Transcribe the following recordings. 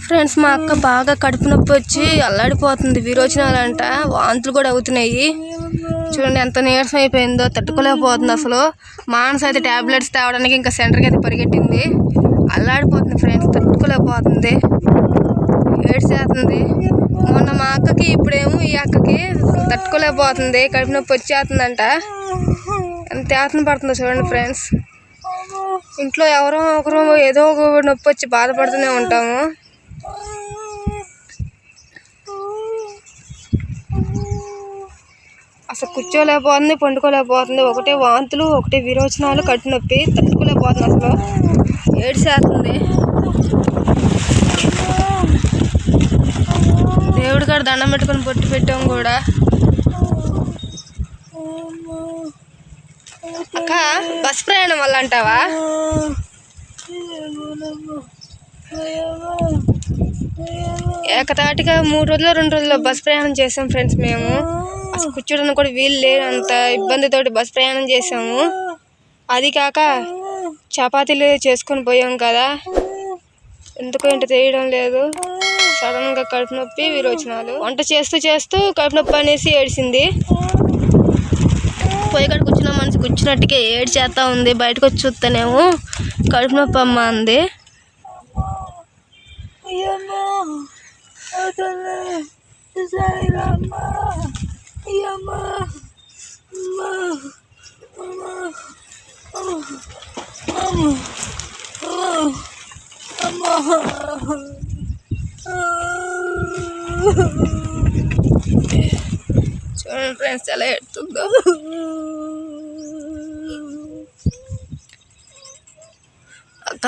Friends, మా అక్క బాగా కడుపు నొప్పి వచ్చి అల్లాడిపోతుంది. విరోచనాలంట, వాంతులు కూడా అవుతున్నాయి. చూడండి ఎంత నీరసం అయిపోయిందో, తట్టుకోలేకపోతుంది అసలు. మానస అయితే టాబ్లెట్స్ తేవడానికి ఇంకా సెంటర్కి అయితే పరిగెట్టింది. అల్లాడిపోతుంది ఫ్రెండ్స్, తట్టుకోలేకపోతుంది, ఏడ్చేస్తుంది. మొన్న మా అక్కకి, ఇప్పుడేమో ఈ అక్కకి తట్టుకోలేకపోతుంది, కడుపు నొప్పి వచ్చేస్తుందంట. ఎంత యాతన పడుతుందో చూడండి ఫ్రెండ్స్. ఇంట్లో ఎవరో ఒకరు ఏదో ఒక నొప్పి వచ్చి బాధపడుతూనే ఉంటాము. అసలు కూర్చోలేకపోతుంది, పండుకోలేకపోతుంది. ఒకటే వాంతులు, ఒకటే విరోచనాలు, కడుపు నొప్పి, తట్టుకోలేకపోతుంది అసలు. ఏడ్చేస్తుంది. దేవుడి కాడ దండం పెట్టుకొని పొట్టు పెట్టాము కూడా. అక్క, బస్ ప్రయాణం వల్ల అంటావా? ఏకతాటిగా 3 రోజులు 2 రోజుల్లో బస్ ప్రయాణం చేసాం ఫ్రెండ్స్. మేము అసలు కూర్చోడానికి కూడా వీలు లేనంత ఇబ్బందితోటి బస్ ప్రయాణం చేసాము. అది కాక చపాతీలు చేసుకొని పోయాం కదా, ఎందుకో ఏంటో తెలియడం లేదు. సడన్గా కడుపు నొప్పి, విరోచనాలు. వంట చేస్తూ చేస్తూ కడుపు నొప్పి అనేసి ఏడ్చింది. పొయ్యి కాడ కూర్చున్న మనిషి కూర్చున్నట్టుగా ఏడ్చేస్తా ఉంది. బయటకు వచ్చి చూస్తేనేమో కడుపు నొప్పి అమ్మ అంది. చూడండి ఫ్రెండ్స్ ఎలా ఏడుతుందో. అక్క,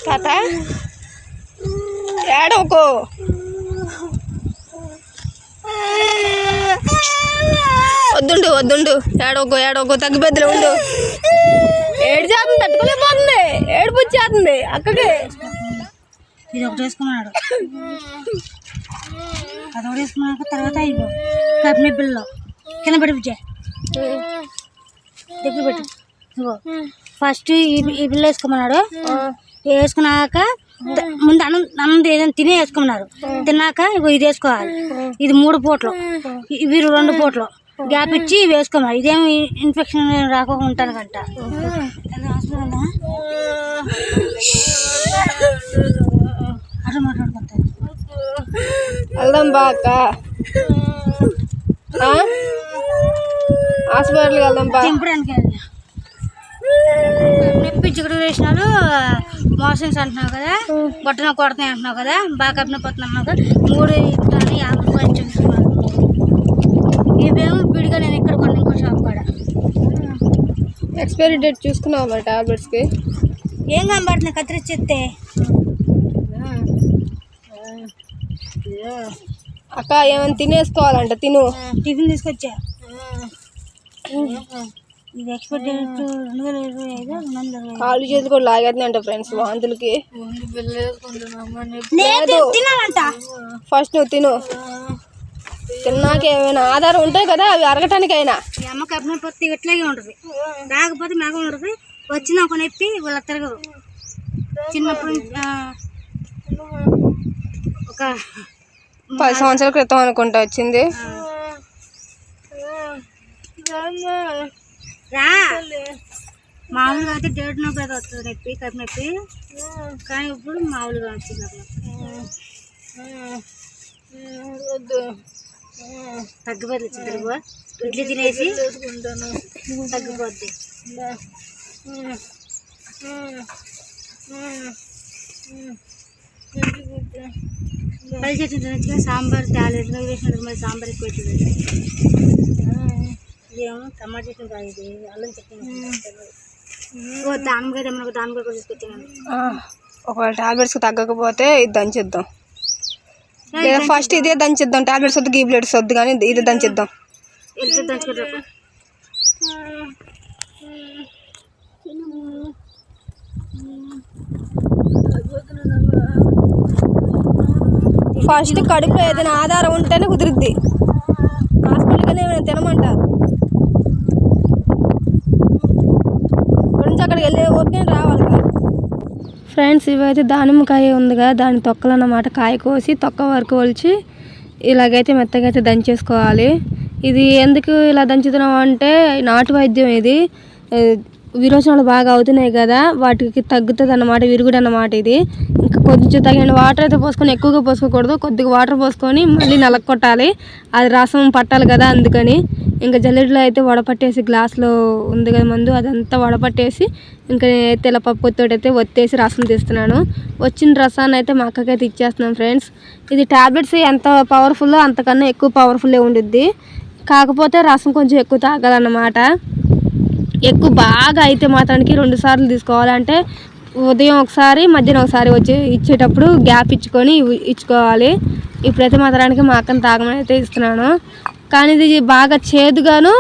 తాత ఏడవకు. వద్దుండు వద్దుండు, ఏడవకు, తగ్గిపోద్దులే ఉండు. ఏడు చేస్తుంది, తట్టుకోలేకపోతుంది, ఏడుపు వచ్చేస్తుంది అక్కకి. ఇది ఒకటి వేసుకున్నాడు, అది ఒకటి వేసుకున్నాక తర్వాత ఇగో కప్ని పిల్లలు కింద పెట్టి దగ్గర పెట్టు. ఇగో ఫస్ట్ ఈ పిల్ల వేసుకోమన్నాడు. వేసుకున్నాక ముందు అన్నం ఏదైనా తినే వేసుకోమన్నారు. తిన్నాక ఇగో ఇది వేసుకోవాలి. ఇది 3 పూటలు, ఇవి 2 పూటలు గ్యాప్ ఇచ్చి వేసుకోమన్నారు. ఇదేమి ఇన్ఫెక్షన్ రాకుండా ఉంటాను కంట. అట్లా మాట్లాడుకుంటాను. వెళ్దాం బా అక్క, హాస్పిటల్కి వెళ్దాం బా. చింపడానికి నొప్పి చిగురు వేసినాడు, మోషన్స్ అంటున్నావు కదా, బొట్టన కొడుతున్నాయి అంటున్నావు కదా, బాగా కప్పినపోతున్నావు అన్నావు కదా. 3 50 రూపాయలు చూపిస్తున్నాను. ఇవేమో విడిగా నేను ఎక్కడ కొన్నా, ఇంకో షాప్ కాడ. ఎక్స్పైరీ డేట్ చూసుకున్నావు మరి టాబ్లెట్స్కి? ఏం కనబడుతున్నాయి కత్తిరిచ్చేస్తే. అక్క, ఏమైనా తినేసుకోవాలంట, తిను. టిఫిన్ తీసుకొచ్చా. ఇది ఎక్స్పైరీ డేట్ 2025. కాళ్ళు చేతులు కూడా లాగేస్తుందంట ఫ్రెండ్స్ వాంతులకి. తినాలంట. ఫస్ట్ నువ్వు తిను, తిన్నాక ఏమైనా ఆధారం ఉంటాయి కదా, అవి అరగటానికైనా. ఈ అమ్మ కప్పిన పొత్తి ఇట్లాగే ఉంటుంది, రాకపోతే మేఘం ఉంటుంది. వచ్చిన ఒక నొప్పి వాళ్ళ తిరగదు. చిన్నప్పుడు ఒక 10 సంవత్సరాల క్రితం అనుకుంటా వచ్చింది. రా మామూలుగా అయితే డేట్ నొప్పి అయితే వస్తుంది, నొప్పి కప్పు నొప్పి. కానీ ఇప్పుడు మామూలుగా వచ్చింది అట్లా. తగ్గిపోద్ది, చిత్తరుగు ఇడ్లీ తినేసి తగ్గిపోద్ది. పది చెట్టు తినచ్చుగా. సాంబార్ తేలేదు వేసినట్టు, మరి సాంబార్ ఎక్కువ అవుతుంది. ఇదేమో టమాటా చట్నీ కాదు, ఇది అల్లం చట్నీ. దానిమ్మకాయ తెమ్మకు దానిమ్మకాయ కూడా తీసుకొచ్చాను. ఒకవేళ టాబ్లెట్స్కి తగ్గకపోతే ఇది దంచిద్దాం, లేదా ఫస్ట్ ఇదే దంచిద్దాం. టాబ్లెట్స్ వద్దు, గీబ్లెట్స్ వద్దు, కానీ ఇదే దంచిద్దాం. దంచుకుంటా ఫస్ట్ కడుపులో ఏదైనా ఆధారం ఉంటేనే కుదిరిద్ది. హాస్పిటల్కి ఏమైనా తినమంటారు. అక్కడికి వెళ్ళే ఓకే రావాలి కదా ఫ్రెండ్స్. ఇవైతే దానిమ్మకాయ ఉందిగా, దాని తొక్కలు అన్నమాట. కాయ కోసి తొక్క వరకు ఒలిచి ఇలాగైతే మెత్తగా అయితే దంచేసుకోవాలి. ఇది ఎందుకు ఇలా దంచుతున్నాం అంటే నాటు వైద్యం. ఇది విరోచనాలు బాగా అవుతున్నాయి కదా, వాటికి తగ్గుతుంది అన్నమాట, విరుగుడు అన్నమాట ఇది. ఇంకా కొంచెం తగిన వాటర్ అయితే పోసుకొని, ఎక్కువగా పోసుకోకూడదు, కొద్దిగా వాటర్ పోసుకొని మళ్ళీ నలగొట్టాలి. అది రసం పట్టాలి కదా, అందుకని. ఇంకా జల్లెడలో అయితే వడపట్టేసి, గ్లాస్లో ఉంది కదా మందు, అదంతా వడపట్టేసి ఇంకా నేనైతే ఇలా పప్పుతోటైతే ఒత్తేసి రసం తీస్తున్నాను. వచ్చిన రసాన్ని అయితే మా అక్కకైతే ఇచ్చేస్తున్నాను ఫ్రెండ్స్. ఇది ట్యాబ్లెట్స్ ఎంత పవర్ఫుల్లో అంతకన్నా ఎక్కువ పవర్ఫుల్లే ఉండిద్ది. కాకపోతే రసం కొంచెం ఎక్కువ తాగాలన్నమాట. ఎక్కువ బాగా అయితే మాత్రానికి 2 సార్లు తీసుకోవాలంటే ఉదయం ఒకసారి, మధ్యాహ్నం ఒకసారి వచ్చి ఇచ్చేటప్పుడు గ్యాప్ ఇచ్చుకోవాలి. ఇప్పుడైతే మాత్రానికి మా అక్కని తాగమని అయితే ఇస్తున్నాను. కానీ ఇది బాగా చేదుగాను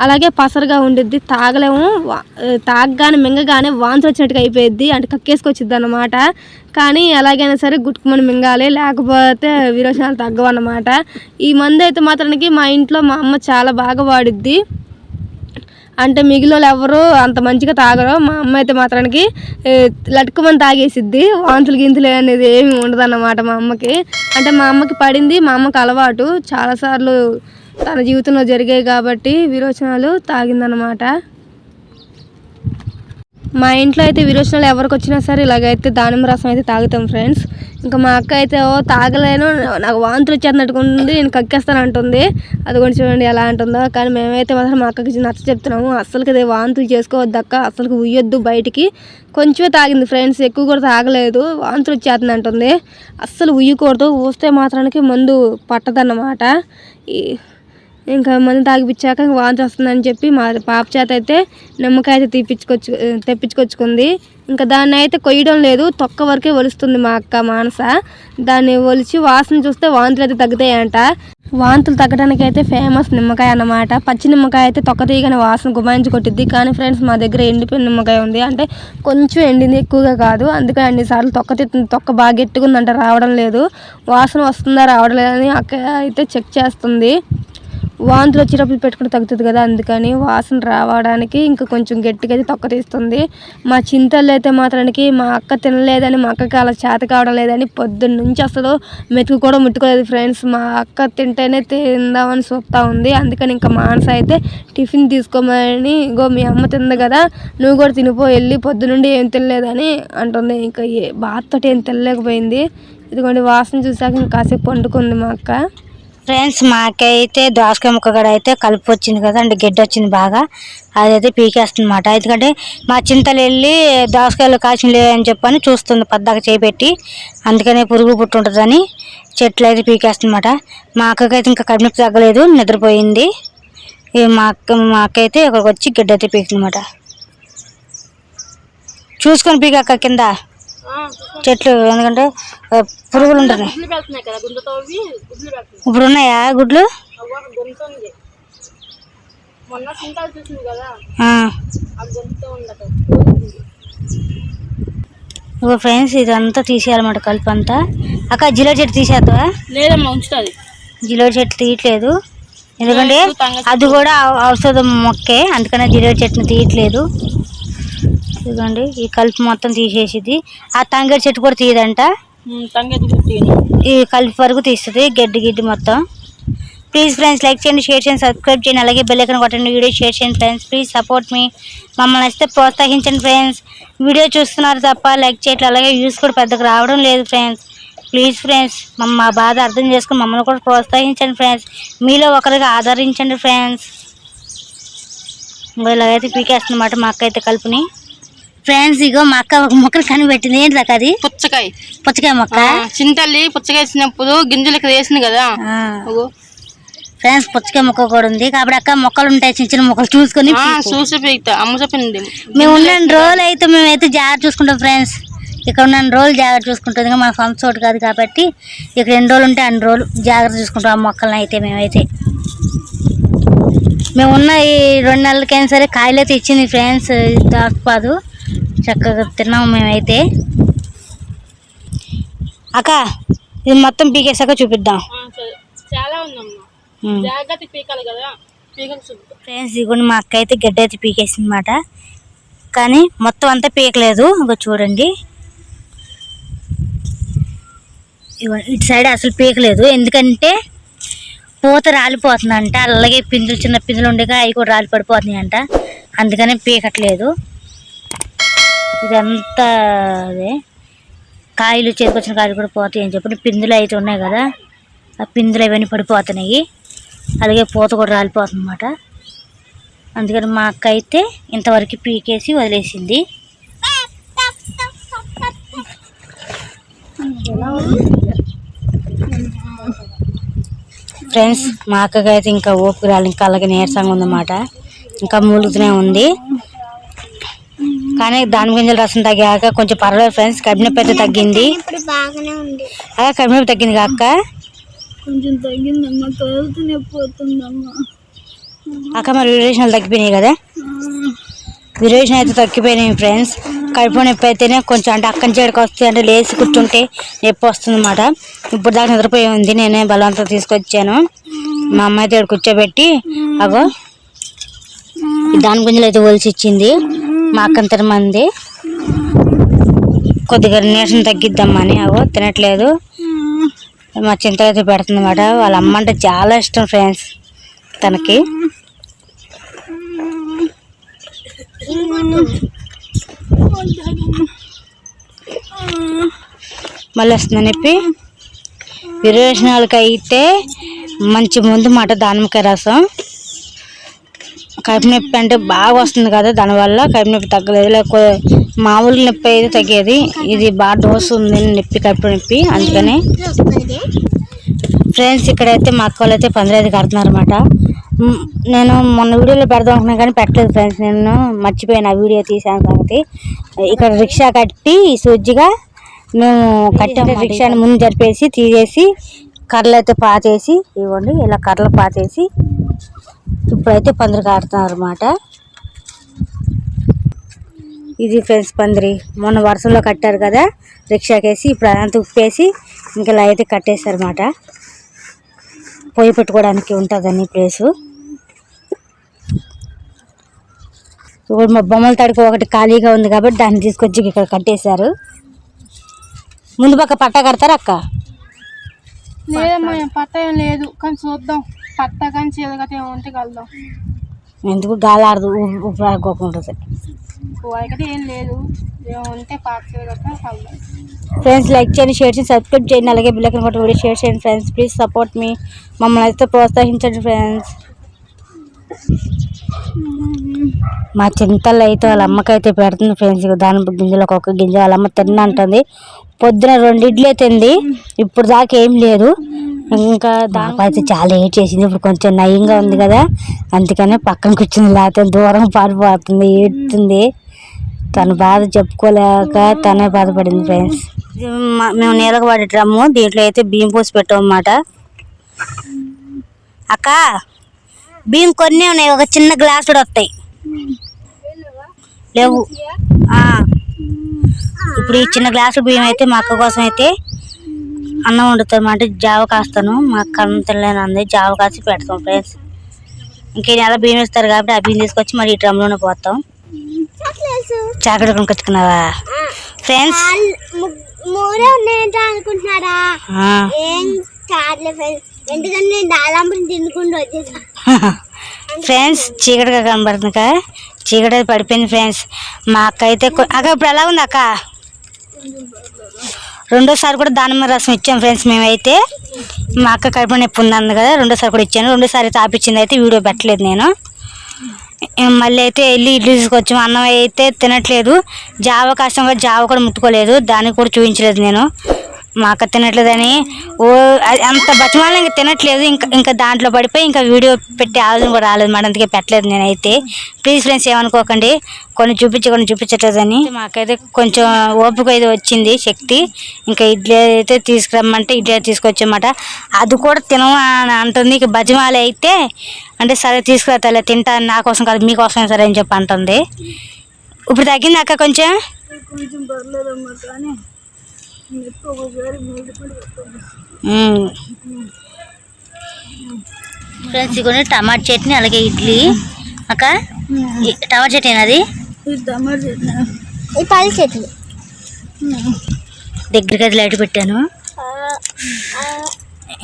అలాగే పసరుగా ఉండిద్ది, తాగలేము. తాగగానే మింగగానే వాంతులు వచ్చినట్టుగా అయిపోయిద్ది, అంటే కక్కేసుకొచ్చిద్ది అన్నమాట. కానీ ఎలాగైనా సరే గుట్టుకుమని మింగాలి, లేకపోతే విరోచనాలు తగ్గవు అన్నమాట. ఈ మందు అయితే మాత్రానికి మా ఇంట్లో మా అమ్మ చాలా బాగా వాడిద్ది. అంటే మిగిలిన ఎవరు అంత మంచిగా తాగరు. మా అమ్మ అయితే మాత్రానికి లట్టుకుమని తాగేసిద్ది. వాంతులు గింతులు అనేది ఏమి ఉండదు అన్నమాట మా అమ్మకి. అంటే మా అమ్మకి పడింది, మా అమ్మకి అలవాటు, చాలాసార్లు తన జీవితంలో జరిగాయి కాబట్టి విరోచనాలు తాగిందనమాట. మా ఇంట్లో అయితే విరోచనాలు ఎవరికి వచ్చినా సరే ఇలాగైతే దానిమ్మ రసం అయితే తాగుతాం ఫ్రెండ్స్. ఇంకా మా అక్క అయితే తాగలేను, నాకు వాంతులు వచ్చేస్తున్నట్టుకుంది, నేను కక్కేస్తాను అంటుంది. అది కూడా చూడండి ఎలా అంటుందో. కానీ మేమైతే మాత్రం మా అక్కకి నచ్చ చెప్తున్నాము, అస్సలకి అదే వాంతులు చేసుకోవద్దు అక్క, అసలుకి ఉయ్యొద్దు బయటికి. కొంచెమే తాగింది ఫ్రెండ్స్, ఎక్కువ కూడా తాగలేదు, వాంతులు వచ్చేస్తుంది అంటుంది. అస్సలు ఉయ్యకూడదు, ఊస్తే మాత్రానికి మందు పట్టదన్నమాట. ఇంకా మందు తాగిపించాక ఇంకా వాంతి వస్తుందని చెప్పి మా పాప చేత అయితే నిమ్మకాయ అయితే తెప్పించుకొచ్చుకుంది. ఇంకా దాన్ని అయితే కొయ్యడం లేదు, తొక్క వరకే ఒలుస్తుంది మా అక్క మానస. దాన్ని ఒలిచి వాసన చూస్తే వాంతులు అయితే తగ్గుతాయంట. వాంతులు తగ్గడానికి అయితే ఫేమస్ నిమ్మకాయ అన్నమాట. పచ్చి నిమ్మకాయ అయితే తొక్క తీయగానే వాసన గుమాయించి కొట్టిద్ది. కానీ ఫ్రెండ్స్ మా దగ్గర ఎండిపోయిన నిమ్మకాయ ఉంది, అంటే కొంచెం ఎండింది, ఎక్కువగా కాదు. అందుకని అన్నిసార్లు తొక్క బాగా గట్టిగుందంట, రావడం లేదు. వాసన వస్తుందా రావడం లేదని అక్క అయితే చెక్ చేస్తుంది. వాంతులు వచ్చేటప్పుడు పెట్టుకుంటే తగ్గుతుంది కదా, అందుకని వాసన రావడానికి ఇంకా కొంచెం గట్టిగా అయితే తొక్క తీస్తుంది. మా చింతలు అయితే మాత్రానికి మా అక్క తినలేదని, మా అక్కకి అలా చేత కావడం లేదని పొద్దున్న నుంచి అసలు మెతుకు కూడా ముట్టుకోలేదు ఫ్రెండ్స్. మా అక్క తింటేనే తిందామని చూస్తూ ఉంది. అందుకని ఇంకా మానస అయితే టిఫిన్ తీసుకోమని, ఇగో మీ అమ్మ తింది కదా నువ్వు కూడా తినిపో వెళ్ళి, పొద్దునుండి ఏం తినలేదని అంటుంది. ఇంకా బాధతోటి ఏం తినలేకపోయింది. ఇదిగోండి వాసన చూసాక ఇంకా కాసేపు వండుకుంది మా అక్క. ఫ్రెండ్స్ మాకైతే దోసకాయ ముక్క కూడా అయితే కలుపు వచ్చింది కదా, అంటే గడ్డి వచ్చింది బాగా, అదైతే పీకేస్తుందన్నమాట. ఎందుకంటే మా చింతలు వెళ్ళి దోసకాయలు కాసిన లేవని చెప్పని చూస్తుంది పద్దాక చేపెట్టి, అందుకనే పురుగు పుట్టు ఉంటుందని చెట్లు అయితే పీకేస్తుందన్నమాట. మా అక్కకైతే ఇంకా కడుపు తగ్గలేదు, నిద్రపోయింది. మా అక్క అయితే ఇక్కడికి వచ్చి గడ్డి అయితే పీకుతుందన్నమాట. చూసుకొని పీకక్క కింద చెట్లు, ఎందుకంటే పురుగులు ఉంటాయి. ఇప్పుడు ఉన్నాయా గుడ్లు? ఇగో ఫ్రెండ్స్ ఇదంతా తీసేయాలన్నమాట, కలుపు అంతా. అక్క జిలేడు చెట్టు తీసేస్తావా? లేదమ్మా ఉంచుతుంది. జిలేడు చెట్టు తీయట్లేదు, ఎందుకంటే అది కూడా ఔషధం మొక్కే, అందుకనే జిలేడు చెట్టుని తీయట్లేదు. ఇదిగోండి ఈ కలుపు మొత్తం తీసేసిద్ది. ఆ తంగేడు చెట్టు కూడా తీయదంట, ఈ కలుపు వరకు తీస్తుంది, గడ్డి మొత్తం. ప్లీజ్ ఫ్రెండ్స్ లైక్ చేయండి, షేర్ చేయండి, సబ్స్క్రైబ్ చేయండి, అలాగే బెల్ ఐకాన్ కొట్టండి, వీడియో షేర్ చేయండి ఫ్రెండ్స్. ప్లీజ్ సపోర్ట్ మీ, మమ్మల్ని అయితే ప్రోత్సహించండి ఫ్రెండ్స్. వీడియో చూస్తున్నారు తప్ప లైక్ చేయట్లేదు, అలాగే వ్యూస్ కూడా పెద్దగా రావడం లేదు ఫ్రెండ్స్. ప్లీజ్ ఫ్రెండ్స్ మా బాధ అర్థం చేసుకుని మమ్మల్ని కూడా ప్రోత్సహించండి ఫ్రెండ్స్, మీలో ఒకరిగా ఆదరించండి ఫ్రెండ్స్. ఇలాగైతే పీకేస్తుందన్నమాట మా అక్క అయితే కలుపుని. ఫ్రెండ్స్ ఇగో మా అక్క ఒక మొక్కలు కనిపెట్టింది, ఏంటి దాకా అది? పుచ్చకాయ మొక్క. చింతల్లి పుచ్చకాయ వేసినప్పుడు గింజలు ఇక్కడ వేసింది కదా ఫ్రెండ్స్, పుచ్చకాయ మొక్క కూడా ఉంది. కాబట్టి అక్క మొక్కలు ఉంటాయి, చిన్న చిన్న మొక్కలు చూసుకొని మేము ఉన్న రోజులు అయితే మేమైతే జాగ్రత్త చూసుకుంటాం ఫ్రెండ్స్. ఇక్కడ ఉన్న రోజులు జాగ్రత్త చూసుకుంటుంది, మా ఫంక్షన్ చోటు కాదు కాబట్టి ఇక్కడ ఎన్ని రోజులు ఉంటే అన్ని రోజులు జాగ్రత్త చూసుకుంటాం ఆ మొక్కలను అయితే. మేము ఉన్న ఈ 2 నెలలకైనా సరే కాయలు అయితే ఇచ్చింది ఫ్రెండ్స్, దాకపోదు చక్కగా తిన్నాము మేమైతే. అక్క ఇది మొత్తం పీకేసాక చూపిద్దాం. చాలా ఉందమ్మా, జాగ్రత్త పీకాలి కదా. ఫ్రెండ్స్ ఇదిగోండి మా అక్క అయితే గడ్డ అయితే పీకేసింది అనమాట. కానీ మొత్తం అంతా పీకలేదు. ఇంకా చూడండి ఇటు సైడ్ అసలు పీకలేదు, ఎందుకంటే పూత రాలిపోతుందంట. అలాగే పిందులు చిన్న పిందులు ఉండగా అవి కూడా రాలి పడిపోతున్నాయి అంట, అందుకనే పీకట్లేదు. ఇదంతా అదే కాయలు చేతికొచ్చిన కాయలు కూడా పోతాయి అని చెప్పి పిందులు అయితే ఉన్నాయి కదా, ఆ పిందులు అవన్నీ పడిపోతున్నాయి. అలాగే పూత కూడా రాలిపోతుంది అన్నమాట. అందుకని మా అక్క అయితే ఇంతవరకు పీకేసి వదిలేసింది. ఫ్రెండ్స్ మా అక్కకి అయితే ఇంకా ఓపిక రాలి, ఇంకా అలాగే నీరసంగా ఉందన్నమాట. ఇంకా మూలుగుతూనే ఉంది. కానీ దాని గింజల రసం తగ్గాక కొంచెం పర్వాలేదు ఫ్రెండ్స్. కడుపు నొప్పి అయితే తగ్గింది. అలా కడుపు నొప్పి తగ్గింది అక్క, కొంచెం తగ్గిందమ్మా. కడుపు నొప్పి పోతుందమ్మా అక్క. మరి విరేచనాలు తగ్గిపోయినాయి కదా, విరేచన అయితే తగ్గిపోయినాయి ఫ్రెండ్స్. కడుపు నొప్పి అయితేనే కొంచెం అంటే అక్కడి చేడికి వస్తే అంటే లేచి కూర్చుంటే నొప్పి వస్తుంది అన్నమాట. ఇప్పుడు దాకా నిద్రపోయి ఉంది, నేనే బలవంతం తీసుకొచ్చాను. మా అమ్మాయి అయితే కూర్చోబెట్టి అగో దాని గుంజలు అయితే ఒలిచి ఇచ్చింది. మా అక్కని తినమంది, కొద్దిగా నీరసం తగ్గిద్దామని. అగో తినట్లేదు, మా చింత అయితే పెడుతుంది అన్నమాట. వాళ్ళ అమ్మ అంటే చాలా ఇష్టం ఫ్రెండ్స్ తనకి. మళ్ళీ వస్తుందని చెప్పి విరేచనాలకి అయితే మంచి ముందు మాట దానిమ్మకాయ రసం. కడుపు నొప్పి అంటే బాగా వస్తుంది కదా, దానివల్ల కడుపు నొప్పి తగ్గలేదు. లేకపోతే మామూలు నొప్పి అయితే తగ్గేది, ఇది బాగా డోసు ఉంది నొప్పి, కడుపు నొప్పి. అందుకని ఫ్రెండ్స్ ఇక్కడైతే మా అక్క వాళ్ళు అయితే పందిరి అయితే కడుతున్నారు అనమాట. నేను మొన్న వీడియోలో పెడదాం అనుకున్నాను కానీ పెట్టలేదు ఫ్రెండ్స్, నేను మర్చిపోయాను ఆ వీడియో తీసాను సంగతి. ఇక్కడ రిక్షా కట్టి సూజ్జిగా మేము కట్టాము. రిక్షాని ముందు జరిపేసి తీసేసి కర్రలు అయితే పాతేసి, ఇవ్వండి ఇలా కర్రలు పాతేసి ఇప్పుడైతే పందిరి కడుతున్నారు అన్నమాట. ఇది ఫ్రెండ్స్ పందిరి మొన్న వర్షంలో కట్టారు కదా రిక్షాకేసి, ఇప్పుడు అదంతా ఉప్పేసి ఇంకా ఇలా అయితే కట్టేశారు అన్నమాట. పొయ్యి పెట్టుకోవడానికి ఉంటుందని ప్లేసు. ఇప్పుడు మా బొమ్మల తడికి ఒకటి ఖాళీగా ఉంది కాబట్టి దాన్ని తీసుకొచ్చి ఇక్కడ కట్టేశారు. ముందు పక్క పట్టా కడతారు అక్క? లేదమ్మా పట్ట ఏం లేదు, కానీ చూద్దాం. పట్ట కానీ చీలగత ఏమంటే కలుద్దాం. ఎందుకు గాలి ఆడదు, ఉపయోగకుంటుంది. ఒకటి ఏం లేదు, ఏమంటే పాత చీలగత కలుద్దాం. ఫ్రెండ్స్ లైక్ చేయండి, షేర్ చేయండి, సబ్స్క్రైబ్ చేయండి. అలాగే బిల్ ఐకాన్ కొట్టి వీడియో షేర్ చేయండి ఫ్రెండ్స్. ప్లీజ్ సపోర్ట్ మీ, మమ్మల్ని అయితే ప్రోత్సహించండి ఫ్రెండ్స్. మా చింతలు అయితే వాళ్ళ అమ్మకైతే పెడుతుంది ఫ్రెండ్స్. దాని గింజలు ఒక్కొక్క గింజ వాళ్ళ అమ్మ తిన్నంటుంది. పొద్దున 2 ఇడ్లీ తింది, ఇప్పుడు దాకా ఏం లేదు. ఇంకా దానికైతే చాలా ఏడ్ చేసింది. ఇప్పుడు కొంచెం నయంగా ఉంది కదా, అందుకనే పక్కన కూర్చుంది. లేకపోతే దూరం పారిపోతుంది, ఏడుతుంది. తన బాధ చెప్పుకోలేక తనే బాధపడింది ఫ్రెండ్స్. మేము నీళ్ళకి పడే డ్రమ్ము, దీంట్లో అయితే బియ్యం పోసి పెట్టామన్నమాట. అక్క బియ్యం కొన్ని ఉన్నాయి, ఒక చిన్న గ్లాస్ కూడా వస్తాయి. లేవు. ఇప్పుడు ఈ చిన్న గ్లాసు బియ్యం అయితే మా అక్క కోసం అయితే అన్నం వండుతాం అన్నమాట. జావ కాస్తాను, మా అక్క అన్నం తినలేనంది, జావ కాసి పెడతాం ఫ్రెండ్స్. ఇంకే నెల బియ్యం ఇస్తారు కాబట్టి ఆ బియ్యం తీసుకొచ్చి మరి ఈ డ్రమ్లోనే పోతాం. చాకడ కొనుకొచ్చుకున్నావా ఫ్రెండ్స్? ఫ్రెండ్స్ చీకటిగా కనబడుతుంది కదా, చీకటి పడిపోయింది ఫ్రెండ్స్. మా అక్క అయితే అక్క ఇప్పుడు ఎలా ఉంది అక్క? రెండోసారి కూడా దానిమ్మ రసం ఇచ్చాం ఫ్రెండ్స్. మేమైతే మా అక్క కడుపు నొప్పి ఉంది కదా, రెండోసారి కూడా ఇచ్చాను. రెండోసారి తాపించింది అయితే వీడియో పెట్టలేదు నేను. మళ్ళీ అయితే వెళ్ళి ఇడ్లీ తీసుకొచ్చాము. అన్నం అయితే తినట్లేదు, జావ కష్టం కూడా జావ కూడా ముట్టుకోలేదు, దానికి కూడా చూపించలేదు నేను. మా అక్క తినట్లేదని అంత బతిమాలని ఇంకా తినట్లేదు. ఇంకా దాంట్లో పడిపోయి ఇంకా వీడియో పెట్టి ఆలోచన కూడా రాలేదు మాట, అందుకే పెట్టలేదు నేనైతే. ప్లీజ్ ఫ్రెండ్స్ ఏమనుకోకండి, కొన్ని చూపించట్లేదని. మాకైతే కొంచెం ఓపిక అయితే వచ్చింది, శక్తి. ఇంకా ఇడ్లీ అయితే తీసుకురమ్మంటే ఇడ్లీ తీసుకొచ్చామాట. అది కూడా తినమని అంటుంది. ఇక బతిమాలి అయితే అంటే సరే తీసుకురా, తింటా, నా కోసం కాదు మీకోసమే సరే అని చెప్పి అంటుంది. ఇప్పుడు తగ్గింది అక్క కొంచెం? ఫ్రెండ్స్ ఇగోండి టమాటా చట్నీ అలాగే ఇడ్లీ. అక్క టమాటా చట్నీ అది పల్లి చట్నీ. దగ్గరికి అది లైట్ పెట్టాను.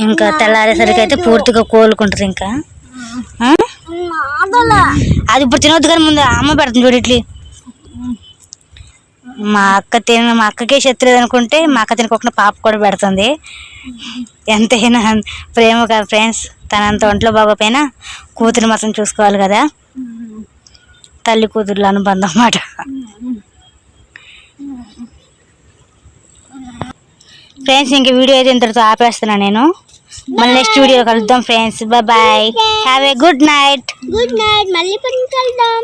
ఇంకా తెల్లారేసరికి అయితే పూర్తిగా కోలుకుంటుంది. ఇంకా అది ఇప్పుడు తినొద్దు కానీ ముందు అమ్మ పెడుతుంది చూడు ఇడ్లీ. మా అక్కకే శత్రువు అనుకుంటే మా అక్క తినకుండా పాప కూడా పెడుతుంది. ఎంతైనా ప్రేమ కదా ఫ్రెండ్స్. తనంత ఒంట్లో బాగోపోయినా కూతురు మాత్రం చూసుకోవాలి కదా. తల్లి కూతుర్ల అనుబంధం అన్నమాట. ఫ్రెండ్స్ ఇంక వీడియో అయితే ఇంతటితో ఆపేస్తున్నాను నేను. మళ్ళీ నెక్స్ట్ వీడియో కలుద్దాం friends. Bye. Have a good night. మళ్ళీ కలుద్దాం.